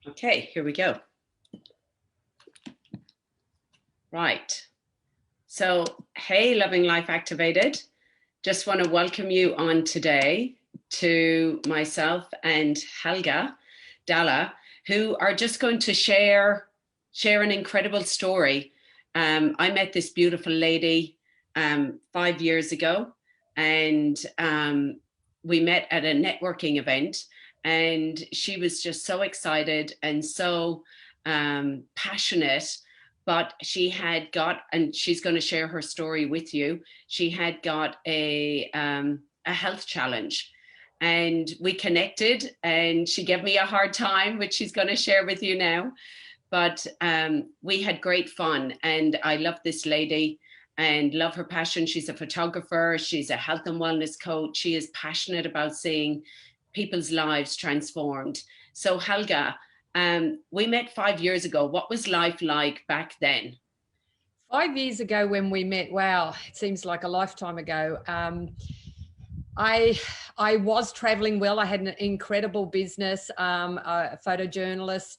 Okay, here we go. Right. So, hey, Loving Life Activated. Just want to welcome you on today to myself and Helga, Dalla, who are just going to share an incredible story. I met this beautiful lady 5 years ago, and we met at a networking event, and she was just so excited and so passionate. But she had got, and she's going to share her story with you, she had got a health challenge. And we connected, and she gave me a hard time, which she's going to share with you now. But we had great fun, and I love this lady and love her passion. She's a photographer. She's a health and wellness coach. She is passionate about seeing people's lives transformed. So Helga, we met 5 years ago. What was life like back then? 5 years ago when we met, wow, it seems like a lifetime ago. I was traveling well. I had an incredible business, a photojournalist.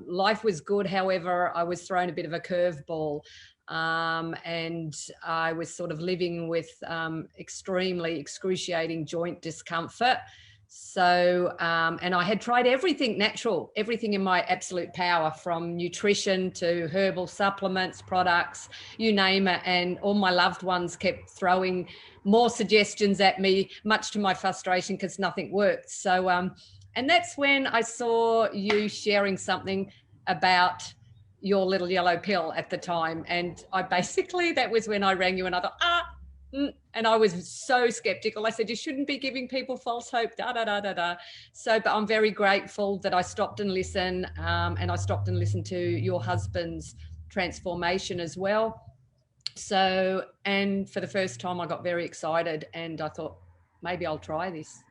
Life was good. However, I was thrown a bit of a curveball. And I was sort of living with extremely excruciating joint discomfort. So, and I had tried everything natural, everything in my absolute power, from nutrition to herbal supplements, products, you name it. And all my loved ones kept throwing more suggestions at me, much to my frustration, because nothing worked. So, and that's when I saw you sharing something about your little yellow pill at the time. And that was when I rang you, and I thought, and I was so skeptical. I said, you shouldn't be giving people false hope, So, but I'm very grateful that I stopped and listened, and I stopped and listened to your husband's transformation as well. So, and for the first time, I got very excited, and I thought, maybe I'll try this.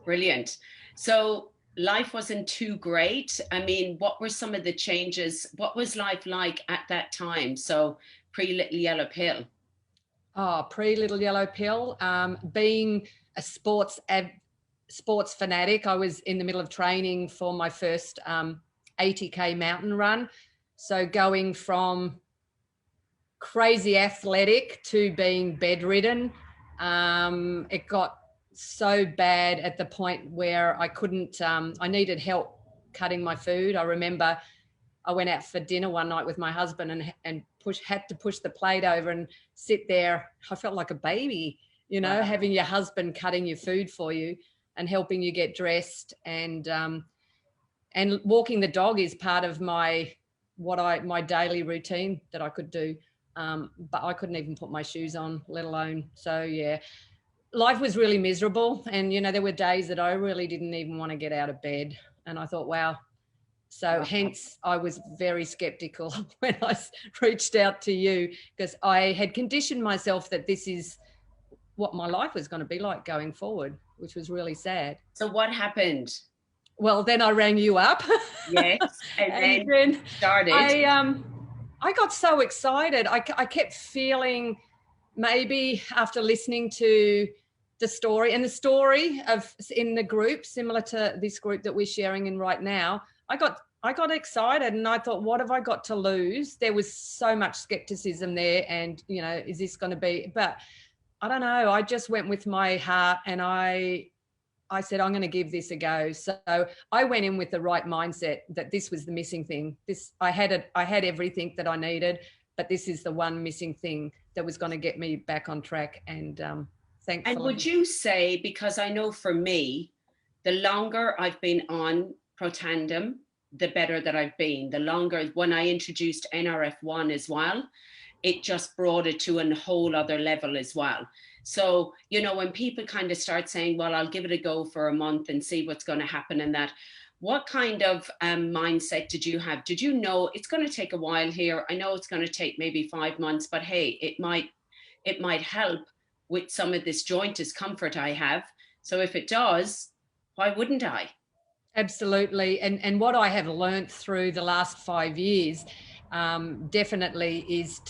Brilliant. So life wasn't too great. I mean, what were some of the changes? What was life like at that time? So pre-Little Yellow Pill. Oh, pre-Little Yellow Pill. Being a sports fanatic, I was in the middle of training for my first 80K mountain run. So going from crazy athletic to being bedridden, it got so bad at the point where I couldn't, I needed help cutting my food. I remember I went out for dinner one night with my husband and had to push the plate over and sit there. I felt like a baby, wow. Having your husband cutting your food for you and helping you get dressed, and walking the dog is part of my daily routine that I could do. But I couldn't even put my shoes on, let alone. So yeah, life was really miserable. And, there were days that I really didn't even want to get out of bed. And I thought, wow. So hence I was very skeptical when I reached out to you, because I had conditioned myself that this is what my life was going to be like going forward, which was really sad. So what happened? Well, then I rang you up. Yes. And then started. I got so excited. I kept feeling, maybe after listening to the story of in the group, similar to this group that we're sharing in right now, I got excited, and I thought, what have I got to lose? There was so much skepticism there, and is this going to be? But I don't know. I just went with my heart, and I said, I'm going to give this a go. So I went in with the right mindset that this was the missing thing. I had everything that I needed, but this is the one missing thing that was going to get me back on track. And thankfully. And would you say, because I know for me, the longer I've been on Protandim, the better that I've been. The longer, when I introduced NRF1 as well, it just brought it to a whole other level as well. So, when people kind of start saying, well, I'll give it a go for a month and see what's going to happen in that, what kind of mindset did you have? Did you know it's going to take a while here? I know it's going to take maybe 5 months, but hey, it might help with some of this joint discomfort I have. So if it does, why wouldn't I? Absolutely. And what I have learned through the last 5 years definitely is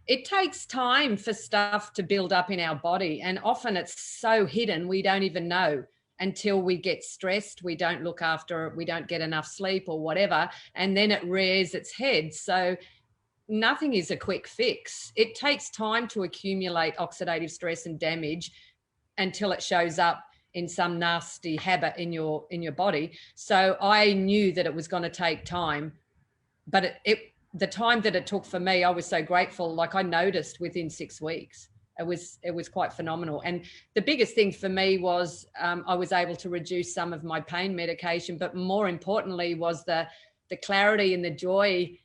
it takes time for stuff to build up in our body. And often it's so hidden, we don't even know. until we get stressed, we don't look after it, we don't get enough sleep or whatever, and then it rears its head. So nothing is a quick fix. It takes time to accumulate oxidative stress and damage until it shows up in some nasty habit in your body. So I knew that it was going to take time, but the time that it took for me, I was so grateful. Like I noticed within 6 weeks, it was quite phenomenal. And the biggest thing for me was I was able to reduce some of my pain medication, but more importantly was the clarity and the joy,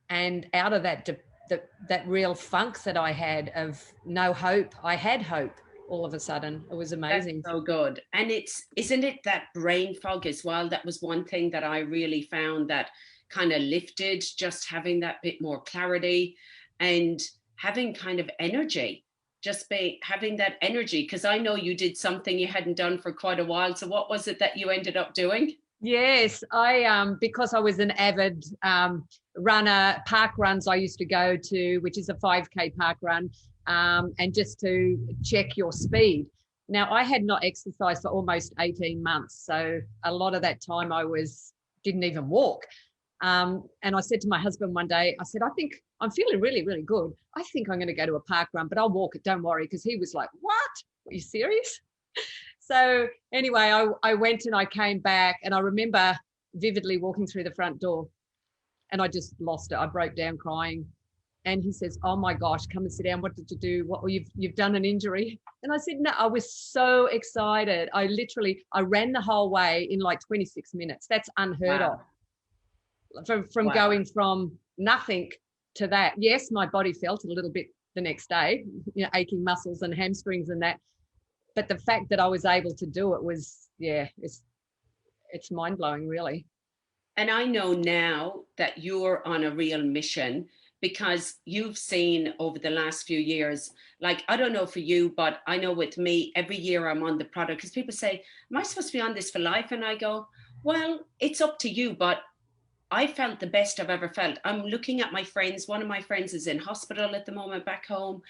and out of that real funk that I had of no hope, I had hope. All of a sudden, it was amazing. That's so good. And isn't it that brain fog as well? That was one thing that I really found that kind of lifted, just having that bit more clarity and having kind of energy, having that energy. Because I know you did something you hadn't done for quite a while. So what was it that you ended up doing? Yes, I because I was an avid runner, park runs I used to go to, which is a 5K park run. And just to check your speed. Now, I had not exercised for almost 18 months. So a lot of that time I didn't even walk. And I said to my husband one day, I said, I think I'm feeling really, really good. I think I'm going to go to a park run, but I'll walk it. Don't worry. Because he was like, what? Are you serious? So anyway, I went and I came back, and I remember vividly walking through the front door, and I just lost it. I broke down crying. And he says, oh my gosh, come and sit down. What did you do? You've done an injury. And I said, no, I was so excited. I ran the whole way in like 26 minutes. That's unheard of. From going from nothing to that. Yes, my body felt a little bit the next day, aching muscles and hamstrings and that. But the fact that I was able to do it was, it's mind blowing, really. And I know now that you're on a real mission, because you've seen over the last few years, like, I don't know for you, but I know with me, every year I'm on the product, because people say, am I supposed to be on this for life? And I go, well, it's up to you, but I felt the best I've ever felt. I'm looking at my friends. One of my friends is in hospital at the moment back home.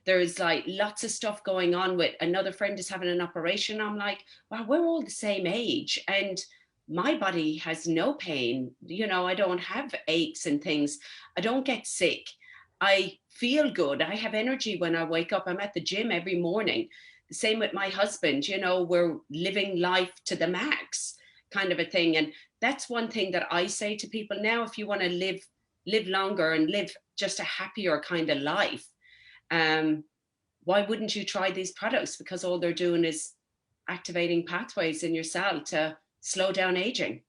There's like lots of stuff going on with another friend is having an operation. I'm like, wow, we're all the same age. And my body has no pain. I don't have aches and things. I don't get sick. I feel good. I have energy when I wake up. I'm at the gym every morning. The same with my husband. We're living life to the max kind of a thing. And that's one thing that I say to people now, if you want to live longer and live just a happier kind of life, why wouldn't you try these products? Because all they're doing is activating pathways in your cell to slow down aging.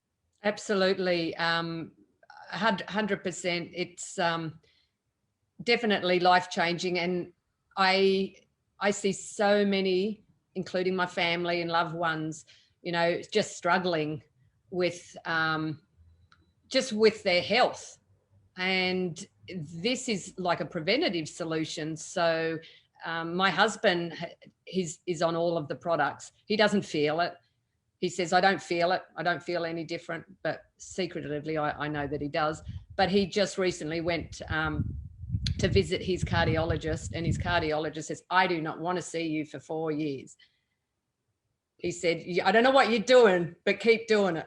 Absolutely. 100%. It's definitely life-changing. And I see so many, including my family and loved ones, just struggling with just with their health. And this is like a preventative solution. So my husband is on all of the products. He doesn't feel it. He says, I don't feel it. I don't feel any different. But secretively, I know that he does. But he just recently went to visit his cardiologist, and his cardiologist says, I do not want to see you for 4 years. He said, I don't know what you're doing, but keep doing it.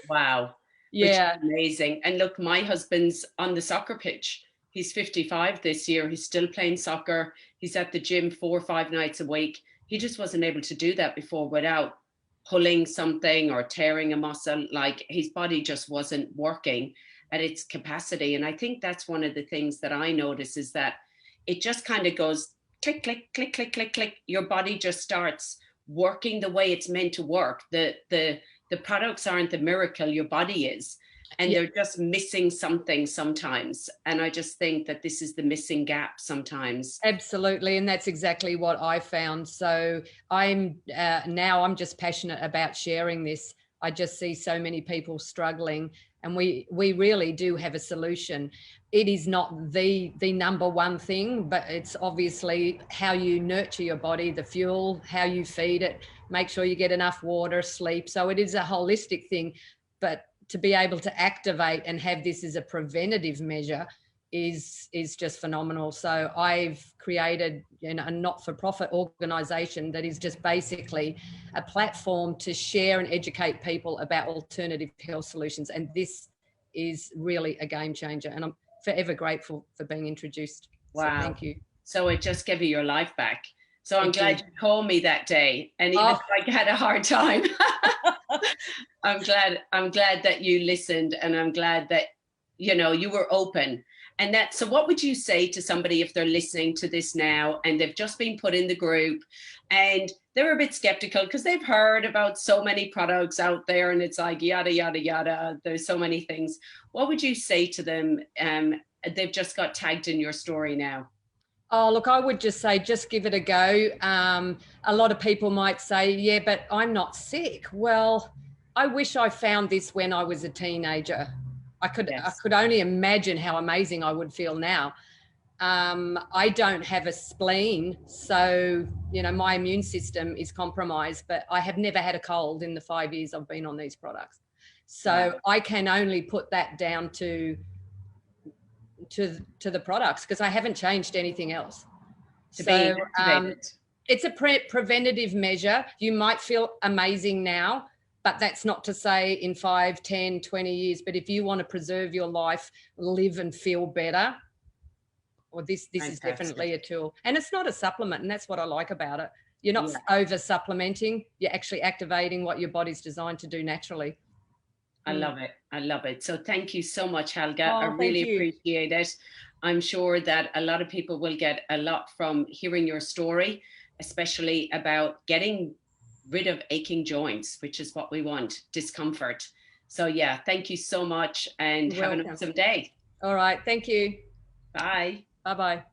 Wow. Yeah. Which is amazing. And look, my husband's on the soccer pitch. He's 55 this year. He's still playing soccer. He's at the gym 4 or 5 nights a week. He just wasn't able to do that before without pulling something or tearing a muscle. Like, his body just wasn't working at its capacity. And I think that's one of the things that I notice is that it just kind of goes click, click, click, click, click, click. Your body just starts working the way it's meant to work. The products aren't the miracle, your body is. And they're just missing something sometimes. And I just think that this is the missing gap sometimes. Absolutely. And that's exactly what I found. So I'm just passionate about sharing this. I just see so many people struggling, and we really do have a solution. It is not the number one thing, but it's obviously how you nurture your body, the fuel, how you feed it, make sure you get enough water, sleep. So it is a holistic thing, but to be able to activate and have this as a preventative measure is just phenomenal. So I've created a not-for-profit organization that is just basically a platform to share and educate people about alternative health solutions. And this is really a game changer. And I'm forever grateful for being introduced. Wow. So thank you. So it just gave you your life back. So I'm glad you called me that day. And even though I had a hard time, I'm glad that you listened, and I'm glad that, you were open. And so what would you say to somebody if they're listening to this now and they've just been put in the group and they're a bit skeptical because they've heard about so many products out there and it's like yada, yada, yada. There's so many things. What would you say to them? They've just got tagged in your story now. Oh, look, I would just say, just give it a go. A lot of people might say, yeah, but I'm not sick. Well, I wish I found this when I was a teenager. I could only imagine how amazing I would feel now. I don't have a spleen, so, my immune system is compromised, but I have never had a cold in the 5 years I've been on these products. So I can only put that down to the products, because I haven't changed anything else. So it's a preventative measure. You might feel amazing now, but that's not to say in 5, 10, 20 years. But if you want to preserve your life, live and feel better, or this is definitely a tool. And it's not a supplement, and that's what I like about it. You're not over supplementing. You're actually activating what your body's designed to do naturally. I love it. I love it. So thank you so much, Helga. I really appreciate it. I'm sure that a lot of people will get a lot from hearing your story, especially about getting rid of aching joints, which is what we want, discomfort. So yeah, thank you so much, and have an awesome day. All right. Thank you. Bye. Bye-bye.